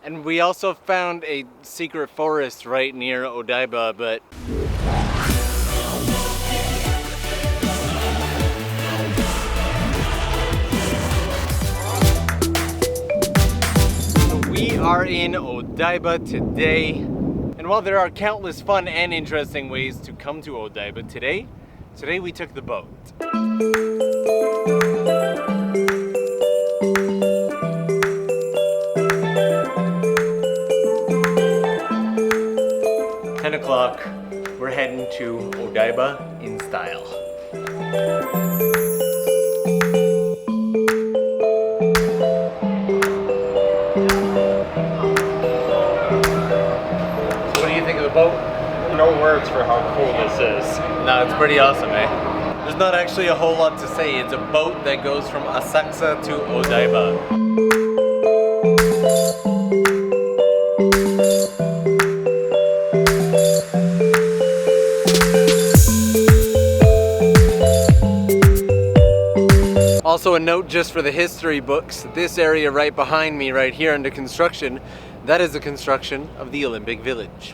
And we also found a secret forest right near Odaiba, but we are in Odaiba today. And while there are countless fun and interesting ways to come to Odaiba, today we took the boat. 10 o'clock, we're heading to Odaiba in style. So what do you think of the boat? No words for how cool this is. No, it's pretty awesome, eh? There's not actually a whole lot to say. It's a boat that goes from Asakusa to Odaiba. Also a note just for the history books, this area right behind me right here under construction, that is the construction of the Olympic Village.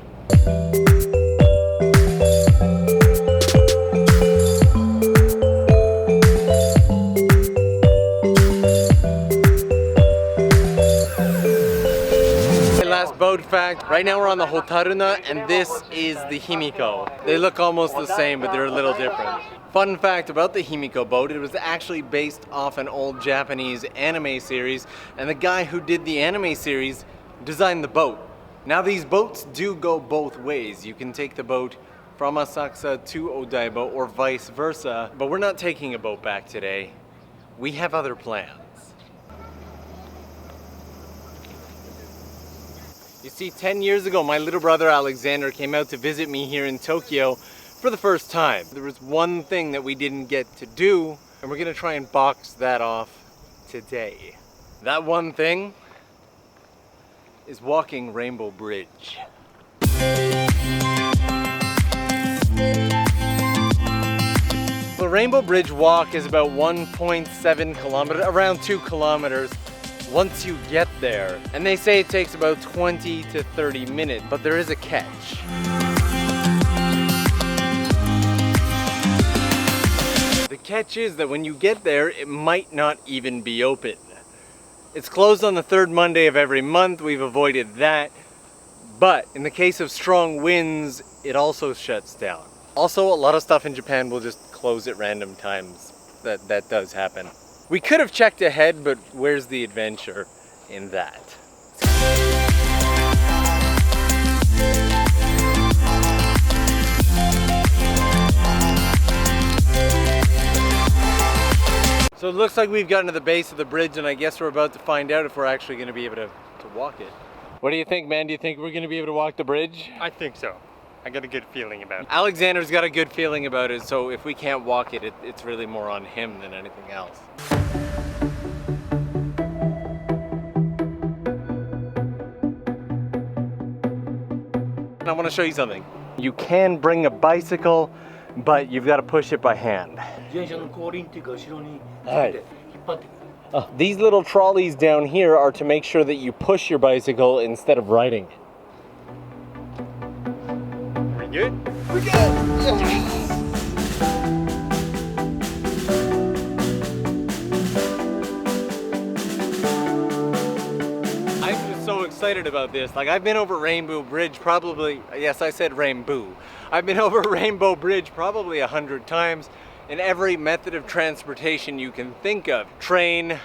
Last boat fact, right now we're on the Hotaruna and this is the Himiko. They look almost the same but they're a little different. Fun fact about the Himiko boat, it was actually based off an old Japanese anime series, and the guy who did the anime series designed the boat. Now these boats do go both ways. You can take the boat from Asakusa to Odaiba or vice versa, but we're not taking a boat back today. We have other plans. You see, 10 years ago, my little brother Alexander came out to visit me here in Tokyo for the first time. There was one thing that we didn't get to do, and we're gonna try and box that off today. That one thing is walking Rainbow Bridge. The Rainbow Bridge walk is about 1.7 kilometers, around 2 kilometers. Once you get there, and they say it takes about 20 to 30 minutes, but there is a catch. The catch is that when you get there, it might not even be open. It's closed on the third Monday of every month. We've avoided that. But in the case of strong winds, it also shuts down. Also, a lot of stuff in Japan will just close at random times. That does happen. We could have checked ahead, but where's the adventure in that? So it looks like we've gotten to the base of the bridge, and I guess we're about to find out if we're actually going to be able to walk it. What do you think, man? Do you think we're going to be able to walk the bridge? I think so. I got a good feeling about it. Alexander's got a good feeling about it, so if we can't walk it, it's really more on him than anything else. I want to show you something. You can bring a bicycle, but you've got to push it by hand. These little trolleys down here are to make sure that you push your bicycle instead of riding it. We good? We're good! I'm just so excited about this. Like, I've been over Rainbow Bridge probably, yes, I said Rainbow. I've been over Rainbow Bridge probably 100 times in every method of transportation you can think of. Train,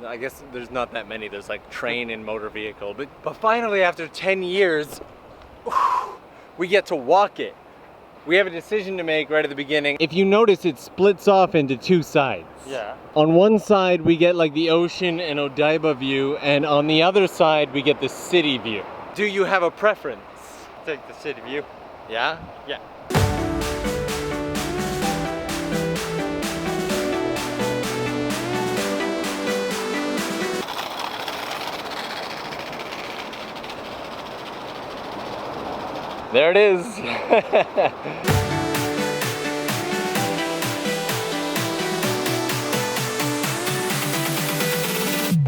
I guess there's not that many. There's like train and motor vehicle. But finally, after 10 years, we get to walk it. We have a decision to make right at the beginning. If you notice, it splits off into two sides. Yeah. On one side, we get like the ocean and Odaiba view, and on the other side, we get the city view. Do you have a preference? Take the city view. Yeah? Yeah. There it is.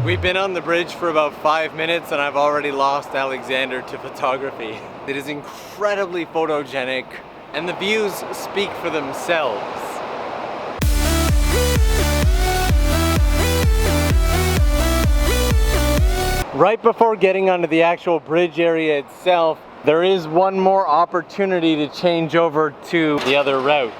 We've been on the bridge for about 5 minutes and I've already lost Alexander to photography. It is incredibly photogenic and the views speak for themselves. Right before getting onto the actual bridge area itself, there is one more opportunity to change over to the other route.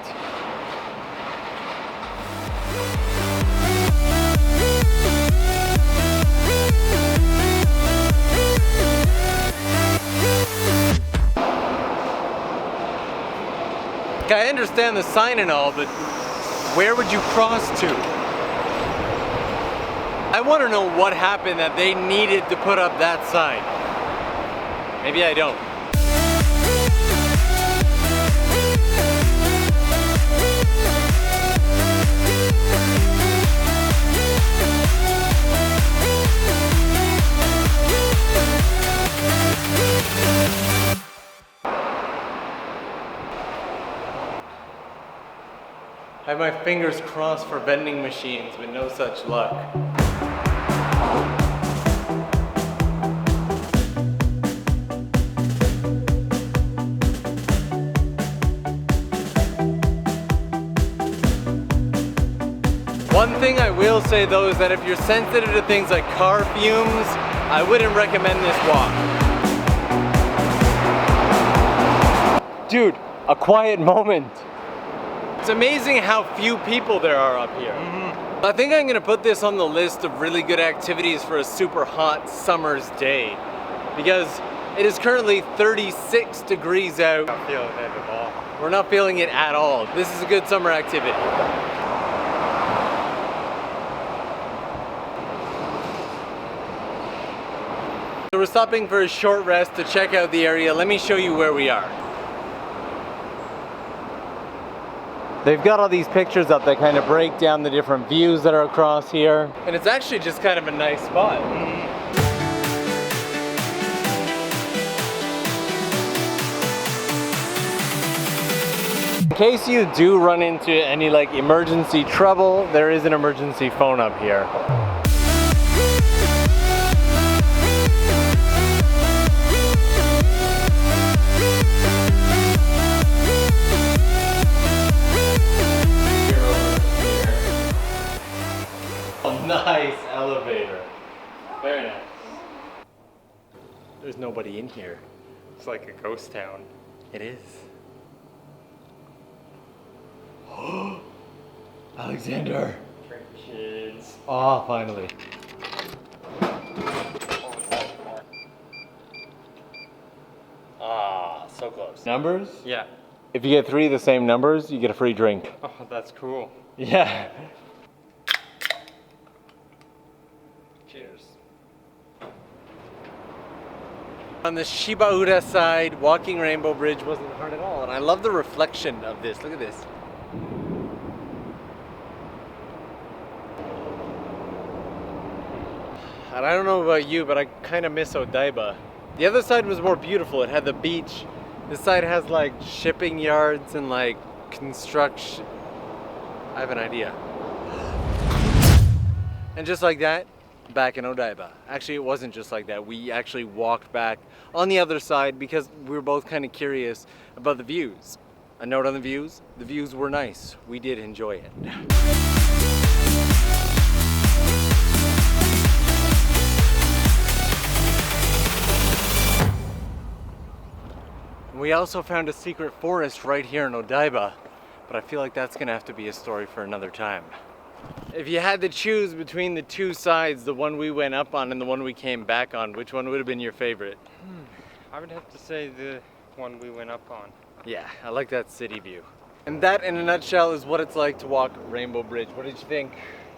I understand the sign and all, but where would you cross to? I want to know what happened that they needed to put up that sign. Maybe I don't. I have my fingers crossed for vending machines, but no such luck. One thing I will say though is that if you're sensitive to things like car fumes, I wouldn't recommend this walk. Dude, a quiet moment. It's amazing how few people there are up here. I think I'm gonna put this on the list of really good activities for a super hot summer's day because it is currently 36 degrees out. I'm not feeling it at all. We're not feeling it at all. This is a good summer activity. So we're stopping for a short rest to check out the area. Let me show you where we are. They've got all these pictures up that kind of break down the different views that are across here. And it's actually just kind of a nice spot. In case you do run into any like emergency trouble, there is an emergency phone up here. Nice elevator. Very nice. There's nobody in here. It's like a ghost town. It is. Alexander. Kids. Oh, finally. Ah, so close. Numbers? Yeah. If you get 3 of the same numbers, you get a free drink. Oh, that's cool. Yeah. Cheers. On the Shibuya side, walking Rainbow Bridge wasn't hard at all, and I love the reflection of this. Look at this. And I don't know about you, but I kind of miss Odaiba. The other side was more beautiful. It had the beach. This side has like shipping yards and like construction. I have an idea. And just like that, back in Odaiba. Actually, it wasn't just like that. We actually walked back on the other side because we were both kind of curious about the views. A note on the views were nice. We did enjoy it. We also found a secret forest right here in Odaiba, but I feel like that's gonna have to be a story for another time. If you had to choose between the two sides, the one we went up on and the one we came back on, which one would have been your favorite? I would have to say the one we went up on. Yeah, I like that city view. And that, in a nutshell, is what it's like to walk Rainbow Bridge. What did you think?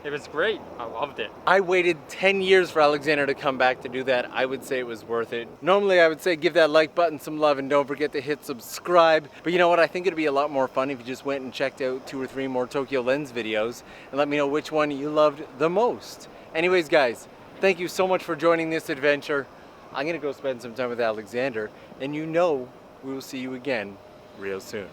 It was great. I loved it. I waited 10 years for Alexander to come back to do that. I would say it was worth it. Normally I would say give that like button some love and don't forget to hit subscribe. But you know what? I think it'd be a lot more fun if you just went and checked out 2 or 3 more Tokyo Lens videos and let me know which one you loved the most. Anyways guys, thank you so much for joining this adventure. I'm gonna go spend some time with Alexander, and you know we will see you again real soon.